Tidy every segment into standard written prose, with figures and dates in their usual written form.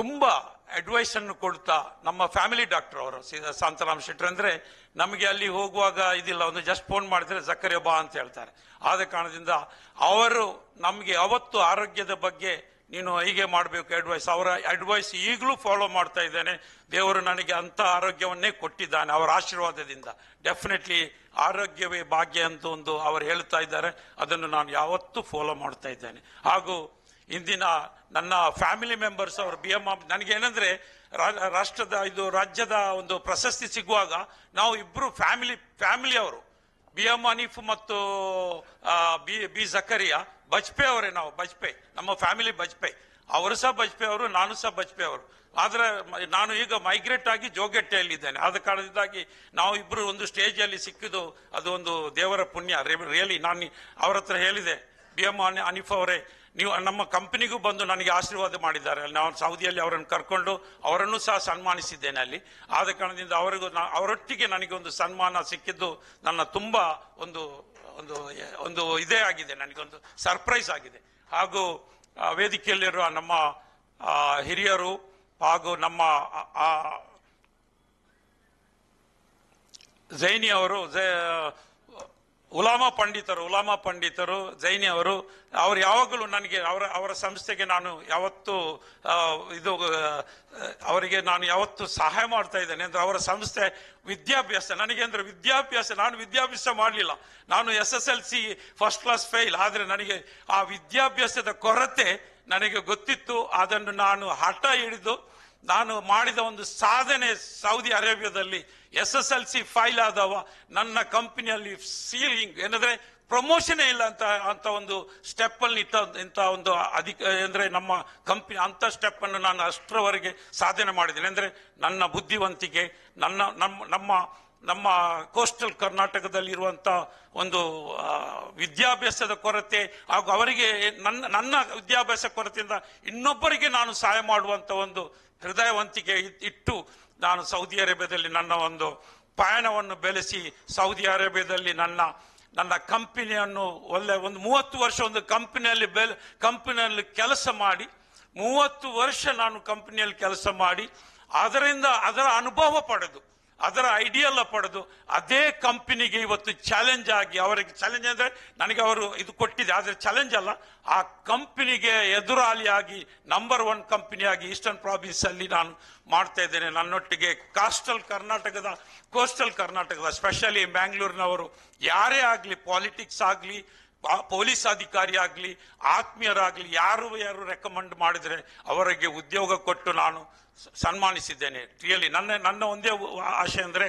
ತುಂಬ ಅಡ್ವೈಸ್ ಅನ್ನು ಕೊಡ್ತಾ ನಮ್ಮ ಫ್ಯಾಮಿಲಿ ಡಾಕ್ಟರ್ ಅವರು ಶಾಂತಾರಾಮ್ ಶೆಟ್ಟರ್ ಅಂದ್ರೆ ನಮಗೆ ಅಲ್ಲಿ ಹೋಗುವಾಗ ಇದಿಲ್ಲ, ಒಂದು ಜಸ್ಟ್ ಫೋನ್ ಮಾಡಿದ್ರೆ ಜಕ್ಕರೆ ಬಾ ಅಂತ ಹೇಳ್ತಾರೆ. ಆದ ಕಾರಣದಿಂದ ಅವರು ನಮಗೆ ಅವತ್ತು ಆರೋಗ್ಯದ ಬಗ್ಗೆ ನೀನು ಹೀಗೆ ಮಾಡಬೇಕು ಅಡ್ವೈಸ್, ಅವರ ಅಡ್ವೈಸ್ ಈಗಲೂ ಫಾಲೋ ಮಾಡ್ತಾ ಇದ್ದೇನೆ. ದೇವರು ನನಗೆ ಅಂತ ಆರೋಗ್ಯವನ್ನೇ ಕೊಟ್ಟಿದ್ದಾನೆ ಅವರ ಆಶೀರ್ವಾದದಿಂದ. ಡೆಫಿನೆಟ್ಲಿ ಆರೋಗ್ಯವೇ ಭಾಗ್ಯ ಅಂತ ಒಂದು ಅವರು ಹೇಳ್ತಾ ಇದ್ದಾರೆ, ಅದನ್ನು ನಾನು ಯಾವತ್ತೂ ಫಾಲೋ ಮಾಡ್ತಾ ಇದ್ದೇನೆ. ಹಾಗೂ ಇಂದಿನ ನನ್ನ ಫ್ಯಾಮಿಲಿ ಮೆಂಬರ್ಸ್ ಅವರು BM ನನಗೇನೆಂದ್ರೆ ರಾಜ್ಯದ ಒಂದು ಪ್ರಶಸ್ತಿ ಸಿಗುವಾಗ ನಾವು ಇಬ್ರು ಫ್ಯಾಮಿಲಿ ಅವರು BM ಹನೀಫ್ ಮತ್ತು ಬಿ ಜಕರಿಯಾ ಬಜ್ಪೆ ಅವರೇ. ನಾವು ಬಜ್ಪೆ, ನಮ್ಮ ಫ್ಯಾಮಿಲಿ ಬಜ್ಪೆ, ಅವರು ಸಹ ಬಜ್ಪೆ ಅವರು, ನಾನು ಸಹ ಬಜ್ಪೆ ಅವರು. ಆದ್ರೆ ನಾನು ಈಗ ಮೈಗ್ರೇಟ್ ಆಗಿ ಜೋಗಟ್ಟೆಯಲ್ಲಿದ್ದೇನೆ. ಆದ ಕಾರಣದಿಂದಾಗಿ ನಾವು ಇಬ್ರು ಒಂದು ಸ್ಟೇಜ್ ಅಲ್ಲಿ ಸಿಕ್ಕಿದ್ದು ಅದು ಒಂದು ದೇವರ ಪುಣ್ಯ. ರಿಯಲಿ ನಾನು ಅವ್ರ ಹತ್ರ ಹೇಳಿದೆ, BM ಹನೀಫ್ ಅವರೇ, ನೀವು ನಮ್ಮ ಕಂಪನಿಗೂ ಬಂದು ನನಗೆ ಆಶೀರ್ವಾದ ಮಾಡಿದ್ದಾರೆ. ನಾವು ಸೌದಿಯಲ್ಲಿ ಅವರನ್ನು ಕರ್ಕೊಂಡು ಅವರನ್ನು ಸಹ ಸನ್ಮಾನಿಸಿದ್ದೇನೆ ಅಲ್ಲಿ. ಆದ ಕಾರಣದಿಂದ ಅವರೊಟ್ಟಿಗೆ ನನಗೆ ಒಂದು ಸನ್ಮಾನ ಸಿಕ್ಕಿದ್ದು ನನ್ನ ತುಂಬಾ ಒಂದು ಒಂದು ಒಂದು ಇದೇ ಆಗಿದೆ, ನನಗೊಂದು ಸರ್ಪ್ರೈಸ್ ಆಗಿದೆ. ಹಾಗೂ ವೇದಿಕೆಯಲ್ಲಿರುವ ನಮ್ಮ ಹಿರಿಯರು ಹಾಗೂ ನಮ್ಮ ಜೈನಿ ಅವರು, ಉಲಾಮಾ ಪಂಡಿತರು ಜೈನಿ ಅವರು ಯಾವಾಗಲೂ ನನಗೆ ಅವರ ಸಂಸ್ಥೆಗೆ ನಾನು ಯಾವತ್ತೂ ಅವರಿಗೆ ನಾನು ಯಾವತ್ತೂ ಸಹಾಯ ಮಾಡ್ತಾ ಇದ್ದೇನೆ. ಅಂದ್ರೆ ಅವರ ಸಂಸ್ಥೆ ವಿದ್ಯಾಭ್ಯಾಸ ನನಗೆ ಅಂದ್ರೆ ನಾನು ವಿದ್ಯಾಭ್ಯಾಸ ಮಾಡಲಿಲ್ಲ, ನಾನು SSLC ಫಸ್ಟ್ ಕ್ಲಾಸ್ ಫೇಲ್. ಆದರೆ ನನಗೆ ಆ ವಿದ್ಯಾಭ್ಯಾಸದ ಕೊರತೆ ನನಗೆ ಗೊತ್ತಿತ್ತು. ಅದನ್ನು ನಾನು ಹಠ ಹಿಡಿದು ನಾನು ಮಾಡಿದ ಒಂದು ಸಾಧನೆ, ಸೌದಿ ಅರೇಬಿಯಾದಲ್ಲಿ SSLC ಫೈಲ್ ಆದವ ನನ್ನ ಕಂಪನಿಯಲ್ಲಿ ಸೀಲಿಂಗ್ ಏನಂದ್ರೆ ಪ್ರಮೋಷನ್ ಇಲ್ಲ ಅಂತ ಒಂದು ಸ್ಟೆಪ್ ಅಲ್ಲಿ ಇಂಥ ಒಂದು ಅಂದ್ರೆ ನಮ್ಮ ಕಂಪನಿ ಅಂತ ಸ್ಟೆಪ್ ಅನ್ನು ನಾನು ಅಷ್ಟರವರೆಗೆ ಸಾಧನೆ ಮಾಡಿದ್ದೇನೆ. ಅಂದ್ರೆ ನನ್ನ ಬುದ್ಧಿವಂತಿಕೆ, ನಮ್ಮ ಕೋಸ್ಟಲ್ ಕರ್ನಾಟಕದಲ್ಲಿರುವಂತ ಒಂದು ವಿದ್ಯಾಭ್ಯಾಸದ ಕೊರತೆ ಹಾಗೂ ಅವರಿಗೆ ನನ್ನ ವಿದ್ಯಾಭ್ಯಾಸ ಕೊರತೆಯಿಂದ ಇನ್ನೊಬ್ಬರಿಗೆ ನಾನು ಸಹಾಯ ಮಾಡುವಂತ ಒಂದು ಹೃದಯವಂತಿಕೆ ಇಟ್ಟು ನಾನು ಸೌದಿ ಅರೇಬಿಯಾದಲ್ಲಿ ನನ್ನ ಒಂದು ಪಯಣವನ್ನು ಬೆಳೆಸಿ ಸೌದಿ ಅರೇಬಿಯಾದಲ್ಲಿ ನನ್ನ ಕಂಪನಿಯನ್ನು ಒಂದು 30 ವರ್ಷ ಒಂದು ಕಂಪನಿಯಲ್ಲಿ ಕೆಲಸ ಮಾಡಿ 30 ವರ್ಷ ನಾನು ಕಂಪನಿಯಲ್ಲಿ ಕೆಲಸ ಮಾಡಿ ಅದರ ಅನುಭವ ಪಡೆದು ಅದರ ಐಡಿಯಲ್ಲ ಪಡೆದು ಅದೇ ಕಂಪನಿಗೆ ಇವತ್ತು ಚಾಲೆಂಜ್ ಆಗಿ, ಅವರಿಗೆ ಚಾಲೆಂಜ್ ಅಂದ್ರೆ ನನಗೆ ಅವರು ಇದು ಕೊಟ್ಟಿದೆ, ಆದರೆ ಚಾಲೆಂಜ್ ಅಲ್ಲ, ಆ ಕಂಪನಿಗೆ ಎದುರಾಳಿಯಾಗಿ ನಂಬರ್ 1 ಕಂಪನಿಯಾಗಿ ಈಸ್ಟರ್ನ್ ಪ್ರಾವಿನ್ಸ್ ಅಲ್ಲಿ ನಾನು ಮಾಡ್ತಾ ಇದ್ದೇನೆ. ನನ್ನೊಟ್ಟಿಗೆ ಕೋಸ್ಟಲ್ ಕರ್ನಾಟಕದ ಸ್ಪೆಷಲಿ ಬ್ಯಾಂಗ್ಳೂರಿನವರು ಯಾರೇ ಆಗ್ಲಿ, ಪಾಲಿಟಿಕ್ಸ್ ಆಗ್ಲಿ, ಪೊಲೀಸ್ ಅಧಿಕಾರಿ ಆಗ್ಲಿ, ಆತ್ಮೀಯರಾಗ್ಲಿ, ಯಾರು ರೆಕಮೆಂಡ್ ಮಾಡಿದ್ರೆ ಅವರಿಗೆ ಉದ್ಯೋಗ ಕೊಟ್ಟು ನಾನು ಸನ್ಮಾನಿಸಿದ್ದೇನೆ. ರಿಯಲಿ ನನ್ನ ಒಂದೇ ಆಶೆ ಅಂದ್ರೆ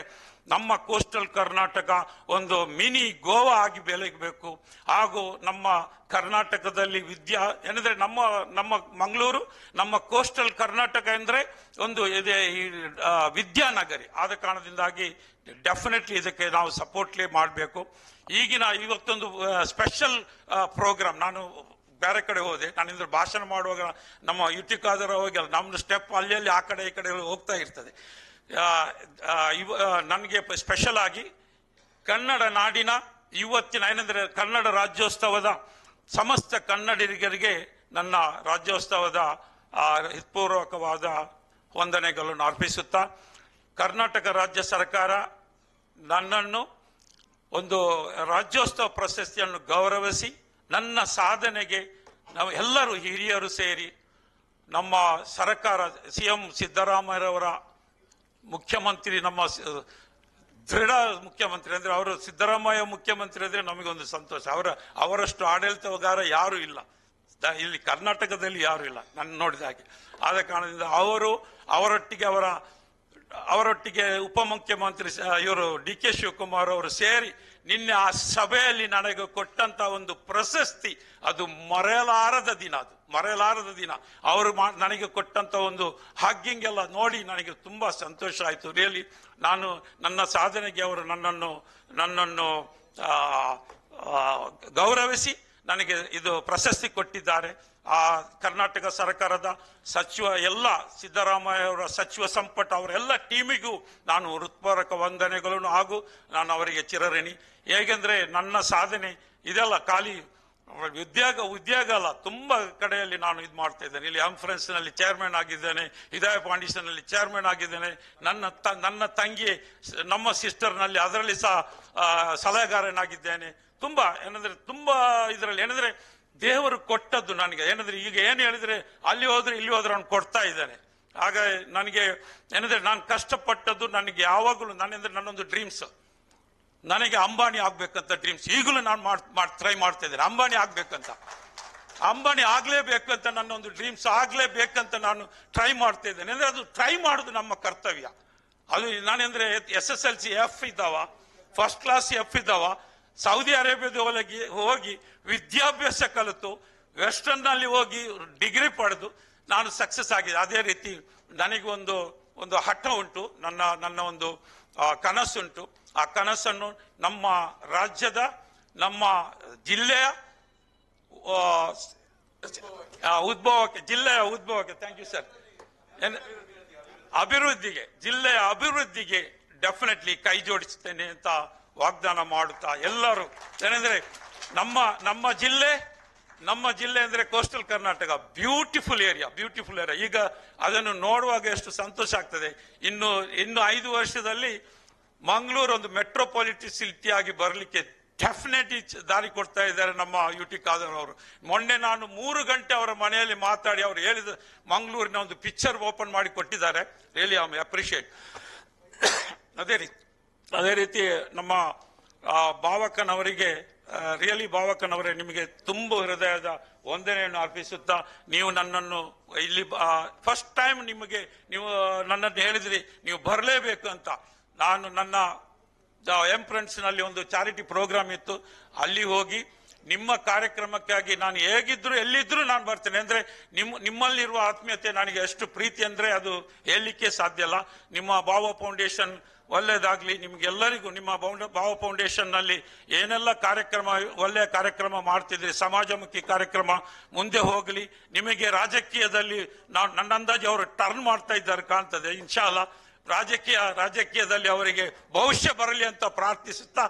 ನಮ್ಮ ಕೋಸ್ಟಲ್ ಕರ್ನಾಟಕ ಒಂದು ಮಿನಿ ಗೋವಾ ಆಗಿ ಬೆಳಗಬೇಕು. ಹಾಗೂ ನಮ್ಮ ಕರ್ನಾಟಕದಲ್ಲಿ ಏನಂದ್ರೆ ನಮ್ಮ ಮಂಗಳೂರು, ನಮ್ಮ ಕೋಸ್ಟಲ್ ಕರ್ನಾಟಕ ಅಂದ್ರೆ ಒಂದು ಇದೆ ವಿದ್ಯಾನಗರಿ. ಆದ ಕಾರಣದಿಂದಾಗಿ ಡೆಫಿನೆಟ್ಲಿ ಇದಕ್ಕೆ ನಾವು ಸಪೋರ್ಟ್ಲಿ ಮಾಡಬೇಕು. ಇವತ್ತೊಂದು ಸ್ಪೆಷಲ್ ಪ್ರೋಗ್ರಾಮ್, ನಾನು ಬೇರೆ ಕಡೆ ಹೋದೆ, ನಾನಿಂದ ಭಾಷಣ ಮಾಡುವಾಗ ನಮ್ಮ ಯುಟಿಕಾದರ ಹೋಗಿ ನಮ್ದು ಸ್ಟೆಪ್ ಅಲ್ಲಿ ಆ ಕಡೆ ಈ ಕಡೆ ಹೋಗ್ತಾ ಇರ್ತದೆ. ನನಗೆ ಸ್ಪೆಷಲ್ ಆಗಿ ಕನ್ನಡ ನಾಡಿನ ಇವತ್ತಿನ ಏನಂದ್ರೆ ಕನ್ನಡ ರಾಜ್ಯೋತ್ಸವದ ಸಮಸ್ತ ಕನ್ನಡಿಗರಿಗೆ ನನ್ನ ರಾಜ್ಯೋತ್ಸವದ ಹೃತ್ಪೂರ್ವಕವಾದ ವಂದನೆಗಳನ್ನು ಅರ್ಪಿಸುತ್ತಾ, ಕರ್ನಾಟಕ ರಾಜ್ಯ ಸರ್ಕಾರ ನನ್ನನ್ನು ಒಂದು ರಾಜ್ಯೋತ್ಸವ ಪ್ರಶಸ್ತಿಯನ್ನು ಗೌರವಿಸಿ ನನ್ನ ಸಾಧನೆಗೆ ನಾವು ಎಲ್ಲರೂ ಹಿರಿಯರು ಸೇರಿ ನಮ್ಮ ಸರ್ಕಾರ CM ಸಿದ್ದರಾಮಯ್ಯರವರ ಮುಖ್ಯಮಂತ್ರಿ, ನಮ್ಮ ದೃಢ ಮುಖ್ಯಮಂತ್ರಿ ಅಂದ್ರೆ ಅವರು ಸಿದ್ದರಾಮಯ್ಯ ಮುಖ್ಯಮಂತ್ರಿ ಅಂದ್ರೆ ನಮಗೊಂದು ಸಂತೋಷ. ಅವರಷ್ಟು ಆಡಳಿತಗಾರ ಯಾರು ಇಲ್ಲ ಇಲ್ಲಿ ಕರ್ನಾಟಕದಲ್ಲಿ, ಯಾರು ಇಲ್ಲ ನಾನು ನೋಡಿದ ಹಾಗೆ. ಆದ ಕಾರಣದಿಂದ ಅವರೊಟ್ಟಿಗೆ ಉಪಮುಖ್ಯಮಂತ್ರಿ ಇವರು DK ಶಿವಕುಮಾರ್ ಅವರು ಸೇರಿ ನಿನ್ನೆ ಆ ಸಭೆಯಲ್ಲಿ ನನಗೆ ಕೊಟ್ಟಂತ ಒಂದು ಪ್ರಶಸ್ತಿ ಅದು ಮರೆಯಲಾರದ ದಿನ. ಅವರು ನನಗೆ ಕೊಟ್ಟಂತ ಒಂದು ಹಗ್ಗಿಂಗ್ ಎಲ್ಲ ನೋಡಿ ನನಗೆ ತುಂಬಾ ಸಂತೋಷ ಆಯ್ತು. ರಿಯಲಿ ನಾನು ನನ್ನ ಸಾಧನೆಗೆ ಅವರು ನನ್ನನ್ನು ಗೌರವಿಸಿ ನನಗೆ ಇದು ಪ್ರಶಸ್ತಿ ಕೊಟ್ಟಿದ್ದಾರೆ. ಆ ಕರ್ನಾಟಕ ಸರ್ಕಾರದ ಎಲ್ಲ ಸಿದ್ದರಾಮಯ್ಯ ಅವರ ಸಚಿವ ಸಂಪುಟ ಅವರೆಲ್ಲ ಟೀಮಿಗೂ ನಾನು ಹೃತ್ಪೂರ್ವಕ ವಂದನೆಗಳನ್ನು ಹಾಗೂ ನಾನು ಅವರಿಗೆ ಚಿರಋಣಿ. ಹೇಗೆಂದ್ರೆ ನನ್ನ ಸಾಧನೆ ಇದೆಲ್ಲ ಖಾಲಿ ಉದ್ಯೋಗ ಅಲ್ಲ, ತುಂಬಾ ಕಡೆಯಲ್ಲಿ ನಾನು ಇದು ಮಾಡ್ತಾ ಇದ್ದೇನೆ. ಇಲ್ಲಿ ಕಾನ್ಫರೆನ್ಸ್ ನಲ್ಲಿ ಚೇರ್ಮನ್ ಆಗಿದ್ದೇನೆ, ಹೃದಯ ಫೌಂಡೇಶನ್ ನಲ್ಲಿ ಚೇರ್ಮನ್ ಆಗಿದ್ದೇನೆ. ನನ್ನ ತಂಗಿ ನಮ್ಮ ಸಿಸ್ಟರ್ ನಲ್ಲಿ ಅದರಲ್ಲಿ ಸಹ ಸಲಹೆಗಾರನಾಗಿದ್ದೇನೆ. ತುಂಬಾ ಇದರಲ್ಲಿ ಏನಂದ್ರೆ ದೇವರು ಕೊಟ್ಟದ್ದು ನನಗೆ. ಏನಂದ್ರೆ ಈಗ ಏನು ಹೇಳಿದ್ರೆ ಅಲ್ಲಿ ಹೋದ್ರೆ ಇಲ್ಲಿ ಹೋದ್ರೆ ಅವ್ನು ಕೊಡ್ತಾ ಇದ್ದಾನೆ. ಆಗ ನನಗೆ ಏನಂದ್ರೆ ನಾನು ಕಷ್ಟಪಟ್ಟದ್ದು ನನಗೆ ಯಾವಾಗಲೂ ನನ್ನೊಂದು ಡ್ರೀಮ್ಸ್, ನನಗೆ ಅಂಬಾನಿ ಆಗ್ಬೇಕಂತ ಡ್ರೀಮ್ಸ್. ಈಗಲೂ ನಾನು ಟ್ರೈ ಮಾಡ್ತಾ ಇದ್ದೇನೆ ಅಂಬಾನಿ ಆಗ್ಬೇಕಂತ. ಅಂಬಾನಿ ಆಗ್ಲೇಬೇಕಂತ ನನ್ನೊಂದು ಡ್ರೀಮ್ಸ್, ಆಗ್ಲೇಬೇಕಂತ ನಾನು ಟ್ರೈ ಮಾಡ್ತಾ ಇದ್ದೇನೆ. ಅಂದ್ರೆ ಅದು ಟ್ರೈ ಮಾಡುದು ನಮ್ಮ ಕರ್ತವ್ಯ. ಅದು ನಾನೆಂದ್ರೆ SSLC F ಇದ್ದಾವ, ಫಸ್ಟ್ ಕ್ಲಾಸ್ F ಇದ್ದಾವ, ಸೌದಿ ಅರೇಬಿಯಾದ ಹೋಗಿ ವಿದ್ಯಾಭ್ಯಾಸ ಕಲಿತು ವೆಸ್ಟರ್ನ್ ನಲ್ಲಿ ಹೋಗಿ ಡಿಗ್ರಿ ಪಡೆದು ನಾನು ಸಕ್ಸಸ್ ಆಗಿದೆ. ಅದೇ ರೀತಿ ನನಗೆ ಒಂದು ಹಠ ಉಂಟು, ನನ್ನ ಒಂದು ಕನಸುಂಟು. ಆ ಕನಸನ್ನು ನಮ್ಮ ರಾಜ್ಯದ, ನಮ್ಮ ಜಿಲ್ಲೆಯ ಜಿಲ್ಲೆಯ ಉದ್ಭವಕ್ಕೆ ಥ್ಯಾಂಕ್ ಯು ಸರ್, ಅಭಿವೃದ್ಧಿಗೆ, ಜಿಲ್ಲೆಯ ಅಭಿವೃದ್ಧಿಗೆ ಡೆಫಿನೆಟ್ಲಿ ಕೈ ಜೋಡಿಸ್ತೇನೆ ಅಂತ ವಾಗ್ದಾನ ಮಾಡುತ್ತಾ ಎಲ್ಲರೂ ಏನಂದ್ರೆ ನಮ್ಮ ಜಿಲ್ಲೆ ಅಂದ್ರೆ ಕೋಸ್ಟಲ್ ಕರ್ನಾಟಕ ಬ್ಯೂಟಿಫುಲ್ ಏರಿಯಾ. ಈಗ ಅದನ್ನು ನೋಡುವಾಗ ಎಷ್ಟು ಸಂತೋಷ ಆಗ್ತದೆ. ಇನ್ನು 5 ವರ್ಷದಲ್ಲಿ ಮಂಗಳೂರು ಒಂದು ಮೆಟ್ರೋಪಾಲಿಟನ್ ಸಿಟಿ ಆಗಿ ಬರಲಿಕ್ಕೆ ಡೆಫಿನೆಟ್ಲಿ ದಾರಿ ಕೊಡ್ತಾ ಇದ್ದಾರೆ ನಮ್ಮ UT ಖಾದರ್ ಅವರು. ಮೊನ್ನೆ ನಾನು 3 ಗಂಟೆ ಅವರ ಮನೆಯಲ್ಲಿ ಮಾತಾಡಿ ಅವರು ಹೇಳಿದ ಮಂಗಳೂರಿನ ಒಂದು ಪಿಕ್ಚರ್ ಓಪನ್ ಮಾಡಿ ಕೊಟ್ಟಿದ್ದಾರೆ. Really I appreciate. ಅದೇ ರೀತಿ ನಮ್ಮ ಭಾವಕ್ಕನವರಿಗೆ, ರಿಯಲಿ ಭಾವಕ್ಕನವರೇ, ನಿಮಗೆ ತುಂಬ ಹೃದಯದ ವಂದನೆಯನ್ನು ಅರ್ಪಿಸುತ್ತಾ, ನೀವು ನನ್ನನ್ನು ಇಲ್ಲಿ ಫಸ್ಟ್ ಟೈಮ್ ನೀವು ನನ್ನನ್ನು ಹೇಳಿದ್ರಿ ನೀವು ಬರಲೇಬೇಕು ಅಂತ. ನಾನು ನನ್ನ ಎಂಪ್ರೆನ್ಸ್ ನಲ್ಲಿ ಒಂದು ಚಾರಿಟಿ ಪ್ರೋಗ್ರಾಮ್ ಇತ್ತು, ಅಲ್ಲಿ ಹೋಗಿ ನಿಮ್ಮ ಕಾರ್ಯಕ್ರಮಕ್ಕಾಗಿ ನಾನು ಹೇಗಿದ್ರು ಎಲ್ಲಿದ್ರು ನಾನು ಬರ್ತೇನೆ. ಅಂದ್ರೆ ನಿಮ್ಮಲ್ಲಿರುವ ಆತ್ಮೀಯತೆ ನನಗೆ ಎಷ್ಟು ಪ್ರೀತಿ ಅಂದ್ರೆ ಅದು ಹೇಳಲಿಕ್ಕೆ ಸಾಧ್ಯ ಇಲ್ಲ. ನಿಮ್ಮ ಭಾವ ಫೌಂಡೇಶನ್ ಒಳ್ಳೇದಾಗ್ಲಿ ನಿಮ್ಗೆಲ್ಲರಿಗೂ. ನಿಮ್ಮ ಭಾವ ಫೌಂಡೇಶನ್ ನಲ್ಲಿ ಏನೆಲ್ಲ ಒಳ್ಳೆಯ ಕಾರ್ಯಕ್ರಮ ಮಾಡ್ತಿದ್ರಿ, ಸಮಾಜಮುಖಿ ಕಾರ್ಯಕ್ರಮ ಮುಂದೆ ಹೋಗಲಿ. ನಿಮಗೆ ರಾಜಕೀಯದಲ್ಲಿ ನನ್ನ ಅಂದಾಜು ಅವರು ಟರ್ನ್ ಮಾಡ್ತಾ ಇದ್ದಾರೆ ಕಾಣ್ತದೆ. ಇನ್ಶಾ ಅಲ್ಲಾ ರಾಜಕೀಯದಲ್ಲಿ ಅವರಿಗೆ ಭವಿಷ್ಯ ಬರಲಿ ಅಂತ ಪ್ರಾರ್ಥಿಸುತ್ತಾ